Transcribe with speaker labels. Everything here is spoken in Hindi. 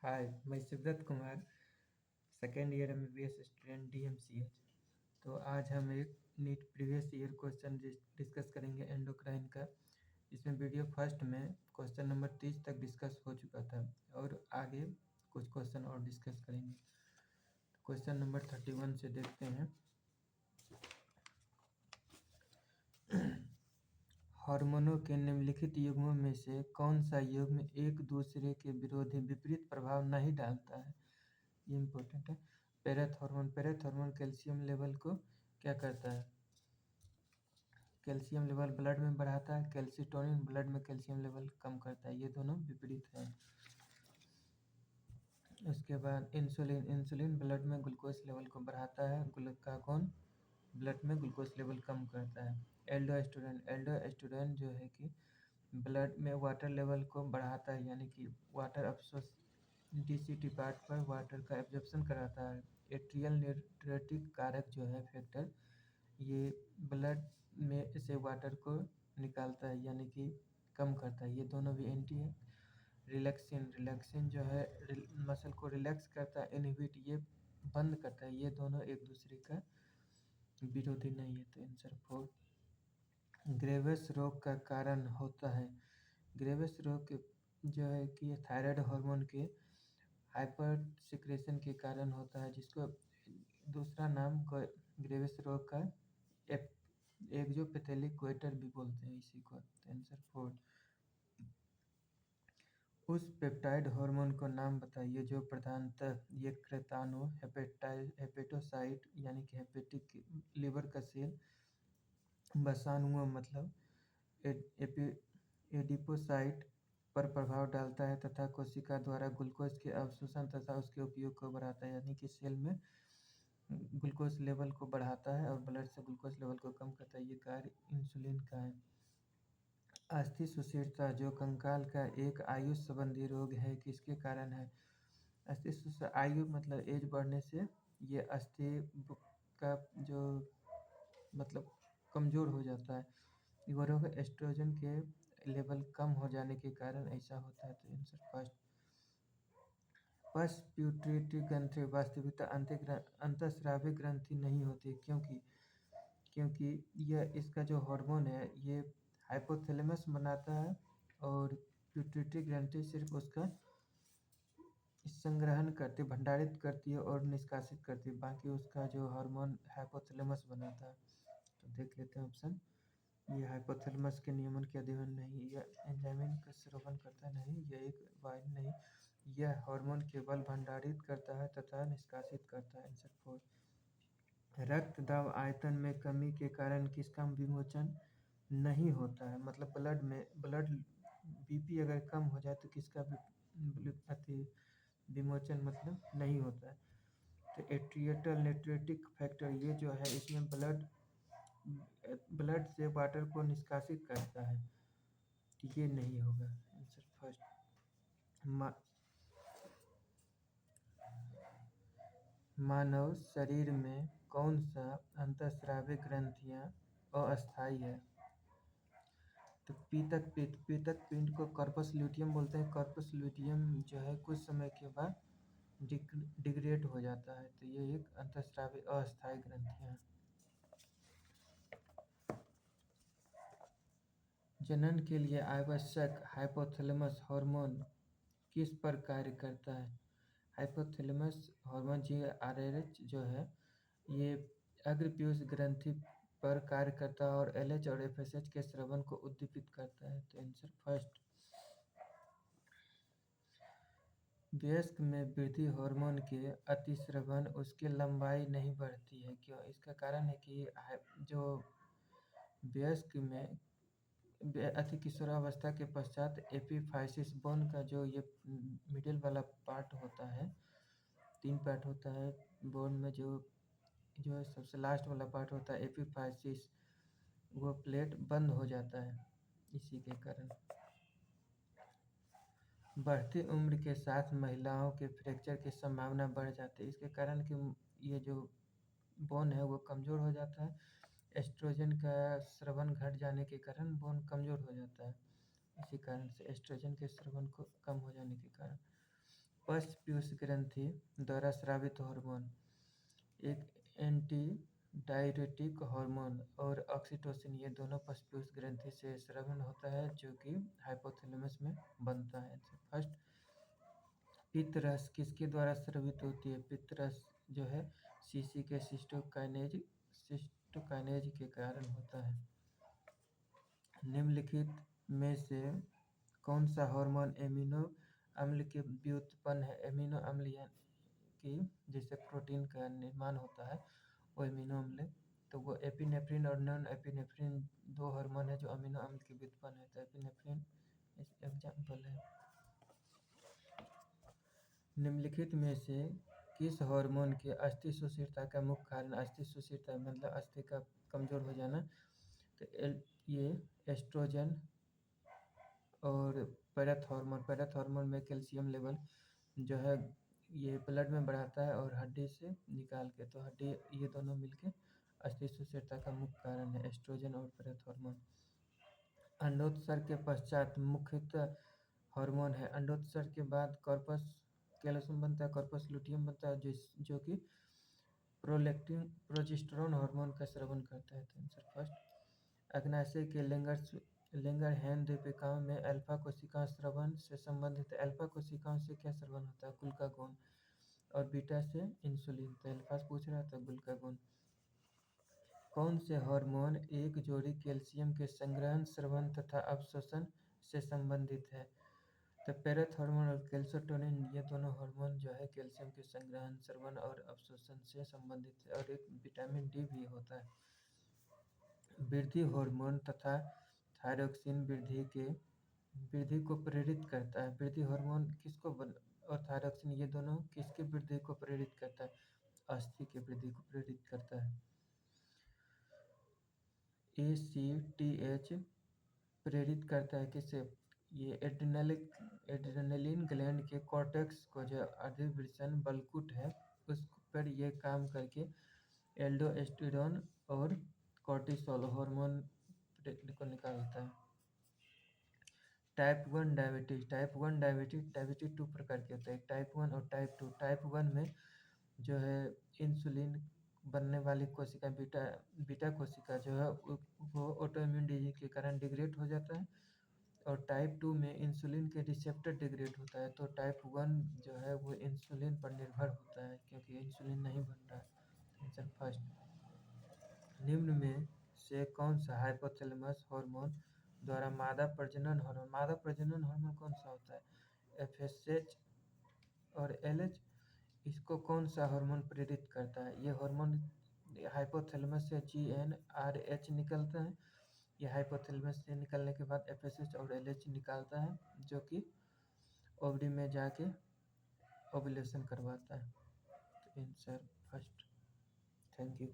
Speaker 1: हाय, मैं Shivdutt Kumar, second year MBBS student DMCH. तो आज हम एक NEET previous year question discuss करेंगे एंडोक्राइन का। इसमें वीडियो फर्स्ट में क्वेश्चन नंबर 30 तक डिस्कस हो चुका था और आगे कुछ क्वेश्चन और डिस्कस करेंगे। क्वेश्चन नंबर 31 से देखते हैं। हार्मोनों के निम्नलिखित युग्मों में से कौन सा युग्म एक दूसरे के विरोधी विपरीत प्रभाव नहीं डालता है? ये इम्पोर्टेंट है। पैरेथ हार्मोन कैल्शियम लेवल को क्या करता है? कैल्शियम लेवल ब्लड में बढ़ाता है। कैल्सिटोनिन ब्लड में कैल्शियम लेवल कम करता है। ये दोनों विपरीत हैं। उसके बाद इंसुलिन ब्लड में ग्लूकोज लेवल को बढ़ाता है। ग्लूकागोन ब्लड में ग्लूकोज लेवल कम करता है। एल्डोस्टेरोन जो है कि ब्लड में वाटर लेवल को बढ़ाता है, यानी कि वाटर अब्सॉर्ब डीसीटी पार्ट पर वाटर का एब्जॉर्प्शन कराता है। एट्रियल न्यूट्रेटिक कारक जो है फैक्टर, ये ब्लड में से वाटर को निकालता है, यानी कि कम करता है। ये दोनों भी एंटी है। रिलैक्सिन जो है मसल को रिलैक्स करता है। इनहिबिट ये बंद करता है। ये दोनों एक दूसरे का विरोधी नहीं है। तो आंसर 4। ग्रेव्स रोग का कारण होता है। ग्रेव्स रोग के जो है कि थायराइड हार्मोन के हाइपर सिक्रेशन के कारण होता है, जिसको दूसरा नाम ग्रेव्स रोग का एक्सोपैथेटिक गोइटर भी बोलते हैं इसी को। आंसर 4। उस पेप्टाइड हार्मोन को नाम बताइए जो प्रधानतः यकृताणु, हेपेटोसाइट यानी कि हेपेटिक लिवर का सेल, वसानुओं मतलब एडिपोसाइट पर प्रभाव डालता है तथा कोशिका द्वारा ग्लूकोज के अवशोषण तथा उसके उपयोग को बढ़ाता है, यानी कि सेल में ग्लूकोज लेवल को बढ़ाता है और ब्लड से ग्लूकोज लेवल को कम करता है। ये कार्य इंसुलिन का है। अस्थि सुषिरता जो कंकाल का एक आयु संबंधी रोग है, किसके कारण है? आयु मतलब एज बढ़ने से ये अस्थि का जो मतलब कमज़ोर हो जाता है। ये रोग एस्ट्रोजन के लेवल कम हो जाने के कारण ऐसा होता है। तो आंसर फर्स्ट। पश्च प्यूटरी ग्रंथि वास्तविकता अंतःस्रावी ग्रंथि नहीं होती, क्योंकि यह इसका जो हार्मोन है ये हाइपोथैलेमस बनाता है और प्यूटरी ग्रंथि सिर्फ उसका संग्रहण करती, भंडारित करती है और निष्कासित करती है। बाकी उसका जो हार्मोन हाइपोथैलेमस बनाता है। तो देख लेते हैं ऑप्शन। ये हाइपोथैलेमस के नियमन के अधीन नहीं, यह एंजाइम का स्रावन करता नहीं, यह एक वाइन नहीं, यह हार्मोन केवल भंडारित करता है तथा निष्कासित करता है। आंसर 4। रक्त दाब आयतन में कमी के कारण किसका विमोचन नहीं होता है? मतलब ब्लड बीपी अगर कम हो जाए तो किसका विमोचन मतलब नहीं होता है? तो एट्रियल न्यूट्रेटिक फैक्टर ये जो है इसमें ब्लड से वाटर को निष्कासित करता है। ये नहीं होगा। Answer first. मानव शरीर में कौन सा अंतःस्रावी ग्रंथियां अस्थायी है? तो पीतक पिंड को कॉर्पस ल्यूटियम बोलते हैं। कॉर्पस ल्यूटियम जो है कुछ समय के बाद डिग्रेड हो जाता है। तो ये एक अंतःस्रावी अस्थायी ग्रंथियां हैं। जनन के लिए आवश्यक हाइपोथैलेमस हार्मोन किस पर कार्य करता है? हाइपोथैलेमस हार्मोन GHRH जो है ये अग्रपीयूष ग्रंथि पर कार्य करता है और LH और FSH के स्रावन को उद्दीपित करता है। तो आंसर फर्स्ट। वयस्क में वृद्धि हार्मोन के अतिस्रावन उसकी लंबाई नहीं बढ़ती है, क्यों? इसका कारण है कि जो वयस्क में अति किशोरावस्था के पश्चात एपिफाइसिस बोन का जो ये मिडिल वाला पार्ट होता है, 3 पार्ट होता है बोन में, जो है सबसे लास्ट वाला पार्ट होता है एपिफाइसिस, वो प्लेट बंद हो जाता है। इसी के कारण बढ़ती उम्र के साथ महिलाओं के फ्रैक्चर की संभावना बढ़ जाती है। इसके कारण कि ये जो बोन है वो कमज़ोर हो जाता है। एस्ट्रोजन का स्रावन घट जाने के कारण बोन कमज़ोर हो जाता है। इसी कारण से एस्ट्रोजन के स्रावन को कम हो जाने के कारण पश्च पीयूष ग्रंथि द्वारा स्रावित हार्मोन एक एंटी डायरेटिक हार्मोन और ऑक्सीटोसिन, ये दोनों पश्च पीयूष ग्रंथि से स्रावन होता है जो कि हाइपोथैलेमस में बनता है। फर्स्ट, पित्तरस किसके द्वारा स्रावित होती है? पित्तरस जो है सीसी के सिस्टोकाइनेज के कारण होता है। निम्नलिखित में से कौन सा हार्मोन एमिनो अम्ल के व्युत्पन्न है? एमिनो अम्ल यानी कि जिससे प्रोटीन का निर्माण होता है वो एमिनो अम्ल, तो वो एपिनेफ्रिन और नॉन एपिनेफ्रिन दो हार्मोन है जो अमीनो अम्ल के व्युत्पन्न है। तो एपिनेफ्रिन इस एग्जाम्पल है। निम्नलिखित में से किस हार्मोन के अस्थि सुषिरता का मुख्य कारण? अस्थि सुषिरता मतलब अस्थि का कमजोर हो जाना। तो ये एस्ट्रोजन और पैराथ हार्मोन में कैल्शियम लेवल जो है ये ब्लड में बढ़ाता है और हड्डी से निकाल के, तो हड्डी ये दोनों मिलके अस्थि सुषिरता का मुख्य कारण है, एस्ट्रोजन और पैराथ हार्मोन। अंडोत्सर्ग के पश्चात मुख्यतः हार्मोन है। अंडोत्सर्ग के बाद कॉर्पस कैलोसम बनता है, कॉर्पस लुटियम बनता है जो कि प्रोलैक्टिन प्रोजेस्टेरोन हार्मोन का स्रावन करता है। तो आंसर फर्स्ट। अग्नाशय के लिंगरहैन द्वीपिकाओं में अल्फा कोशिकाओं स्रावन से संबंधित है। अल्फा कोशिकाओं से क्या स्रावन होता है? ग्लूकागोन। और बीटा से इंसुलिन। तो अल्फा से पूछ रहा था ग्लूकागोन। कौन से हार्मोन एक जोड़ी कैल्शियम के संग्रहण, स्रवण तथा अवशोषण से संबंधित है? तो पैराथ हार्मोन और कैल्शिटोनिन ये दोनों हार्मोन जो है कैल्शियम के संग्रहण, स्रवण और अवशोषण से संबंधित है। और एक विटामिन डी भी होता है। वृद्धि हार्मोन तथा थायरॉक्सिन वृद्धि को प्रेरित करता है। वृद्धि हार्मोन और थायरॉक्सिन ये दोनों किसके वृद्धि को प्रेरित करता है? अस्थि के वृद्धि को प्रेरित करता है। ACTH प्रेरित करता है किसे? ये एड्रेनलिन ग्लैंड के कॉर्टेक्स को जो अधिवृषण बलकुट है उस पर ये काम करके एल्डोस्टेरोन और कॉर्टिसोल हार्मोन को निकालता है। टाइप 1 डायबिटीज 2 प्रकार के होते हैं, टाइप 1 और टाइप 2। टाइप 1 में जो है इंसुलिन बनने वाली कोशिका बीटा कोशिका जो है वो ऑटोइम्यून डिजीज के कारण डिग्रेड हो जाता है। और टाइप 2 में इंसुलिन के रिसेप्टर डिग्रेड होता है। तो टाइप 1 जो है वो इंसुलिन पर निर्भर होता है क्योंकि इंसुलिन नहीं बन रहा है। Answer first. निम्न में से कौन सा हाइपोथैलेमस हार्मोन द्वारा मादा प्रजनन हार्मोन कौन सा होता है? FSH और LH। इसको कौन सा हार्मोन प्रेरित करता है? ये हार्मोन हाइपोथैलेमस से GnRH निकलता है। ये हाइपोथैलेमस से निकलने के बाद FSH और LH निकालता है जो कि ओवरी में जाके ओव्यूलेशन करवाता है। तो आंसर फर्स्ट। Thank you.